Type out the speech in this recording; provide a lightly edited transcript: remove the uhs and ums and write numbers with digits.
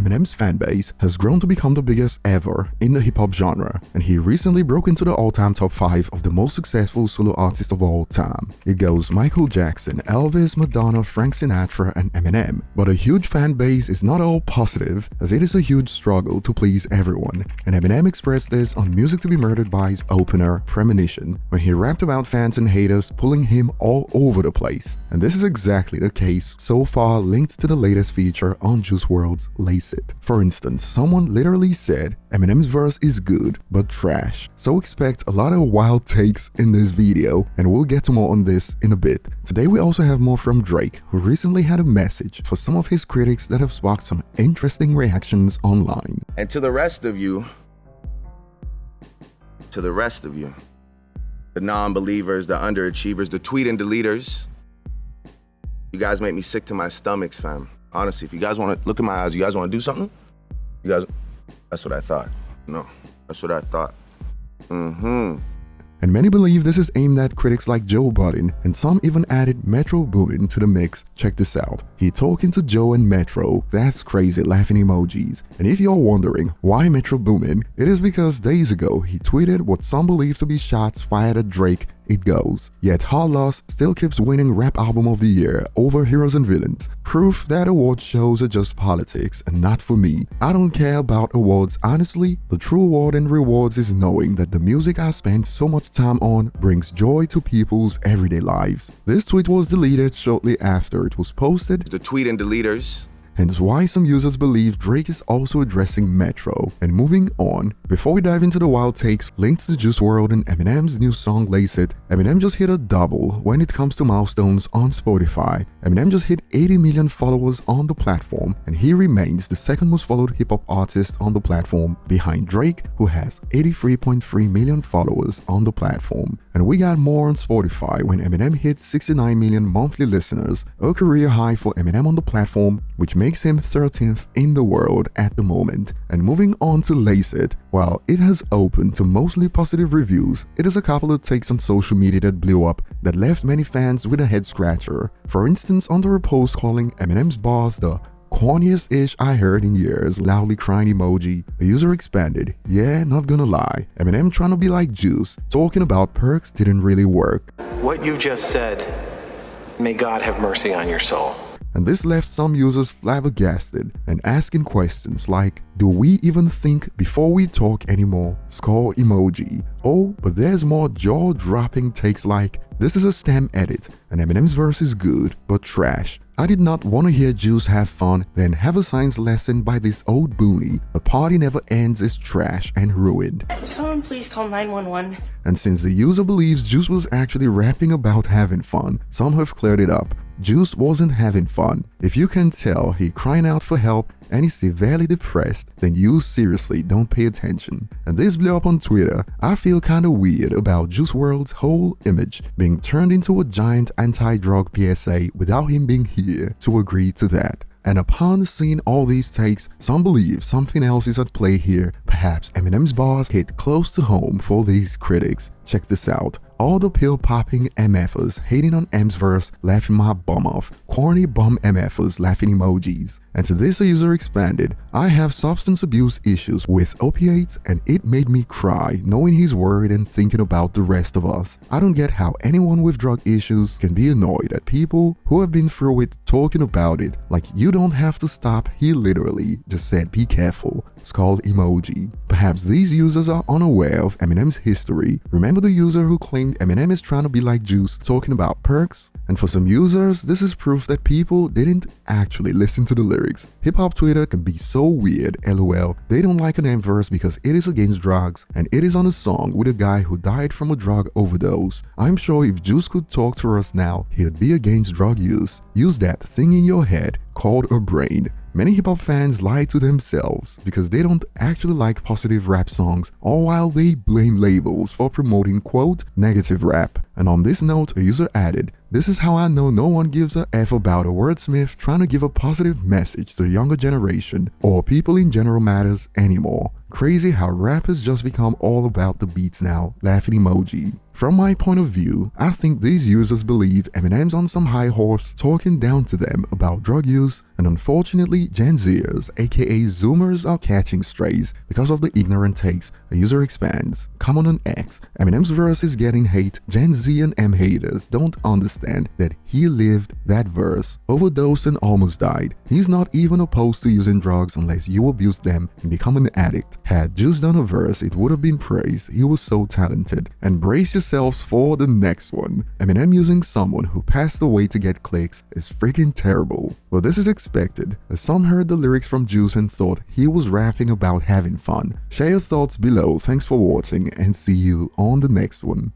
Eminem's fanbase has grown to become the biggest ever in the hip-hop genre, and he recently broke into the all-time top 5 of the most successful solo artists of all time. It goes Michael Jackson, Elvis, Madonna, Frank Sinatra, and Eminem. But a huge fan base is not all positive, as it is a huge struggle to please everyone, and Eminem expressed this on Music to be Murdered by's opener, Premonition, when he rapped about fans and haters pulling him all over the place. And this is exactly the case so far, linked to the latest feature on Juice WRLD's Lace It. For instance, someone literally said, Eminem's verse is good, but trash. So expect a lot of wild takes in this video, and we'll get to more on this in a bit. Today we also have more from Drake, who recently had a message for some of his critics that have sparked some interesting reactions online. And to the rest of you, the non-believers, the underachievers, the tweet and deleters, you guys make me sick to my stomachs, fam. Honestly, if you guys want to look in my eyes, you guys want to do something? You guys, that's what I thought. No, that's what I thought. And many believe this is aimed at critics like Joe Budden, and some even added Metro Boomin to the mix. Check this out. He talking to Joe and Metro. That's crazy laughing emojis. And if you're wondering why Metro Boomin, it is because days ago he tweeted what some believe to be shots fired at Drake. It goes, yet Hard Loss still keeps winning Rap Album of the Year over Heroes and Villains. Proof that award shows are just politics and not for me. I don't care about awards honestly. The true award and rewards is knowing that the music I spent so much time on brings joy to people's everyday lives. This tweet was deleted shortly after it was posted. The tweet and deleters. Hence why some users believe Drake is also addressing Metro. And moving on, before we dive into the wild takes linked to Juice WRLD and Eminem's new song Lace It, Eminem just hit a double when it comes to milestones on Spotify. Eminem just hit 80 million followers on the platform, and he remains the second most followed hip-hop artist on the platform, behind Drake, who has 83.3 million followers on the platform. And we got more on Spotify when Eminem hit 69 million monthly listeners, a career high for Eminem on the platform, which makes him 13th in the world at the moment. And moving on to Lace It, while it has opened to mostly positive reviews, it is a couple of takes on social media that blew up that left many fans with a head scratcher. For instance, under a post calling Eminem's bars the corniest ish I heard in years, loudly crying emoji, the user expanded, yeah, not gonna lie, Eminem trying to be like Juice, talking about perks didn't really work. What you just said, may God have mercy on your soul. And this left some users flabbergasted and asking questions like, do we even think before we talk anymore? Score emoji. Oh, but there's more jaw-dropping takes like, this is a stem edit, and Eminem's verse is good, but trash. I did not want to hear Juice have fun, then have a science lesson by this old boonie. A party never ends is trash and ruined. Someone please call 911. And since the user believes Juice was actually rapping about having fun, some have cleared it up. Juice wasn't having fun. If you can tell he crying out for help and he's severely depressed, then you seriously don't pay attention. And this blew up on Twitter. I feel kinda weird about Juice WRLD's whole image being turned into a giant anti-drug PSA without him being here to agree to that. And upon seeing all these takes, some believe something else is at play here. Perhaps Eminem's bars hit close to home for these critics. Check this out. All the pill-popping MFers hating on M's verse, laughing my bum off. Corny bum MFers laughing emojis. And to this a user expanded, I have substance abuse issues with opiates and it made me cry knowing he's worried and thinking about the rest of us. I don't get how anyone with drug issues can be annoyed at people who have been through it talking about it. Like, you don't have to stop, he literally just said be careful. Skull emoji. Perhaps these users are unaware of Eminem's history. Remember the user who claimed Eminem is trying to be like Juice, talking about perks? And for some users, this is proof that people didn't actually listen to the lyrics. Hip-hop Twitter can be so weird, lol. They don't like an M verse because it is against drugs, and it is on a song with a guy who died from a drug overdose. I'm sure if Juice could talk to us now, he'd be against drug use. Use that thing in your head called a brain. Many hip-hop fans lie to themselves because they don't actually like positive rap songs, all while they blame labels for promoting quote negative rap. And on this note, a user added, this is how I know no one gives a F about a wordsmith trying to give a positive message to the younger generation or people in general matters anymore. Crazy how rap has just become all about the beats now, laughing emoji. From my point of view, I think these users believe Eminem's on some high horse talking down to them about drug use, and unfortunately Gen Zers aka Zoomers are catching strays because of the ignorant takes a user expands. Comment on X, Eminem's verse is getting hate. Gen Z and M haters don't understand that he lived that verse, overdosed and almost died. He's not even opposed to using drugs unless you abuse them and become an addict. Had Juice done a verse, it would have been praised. He was so talented. And brace yourselves for the next one. Eminem using someone who passed away to get clicks is freaking terrible. Well, this is expected, as some heard the lyrics from Juice and thought he was rapping about having fun. Share your thoughts below. Thanks for watching and see you on the next one.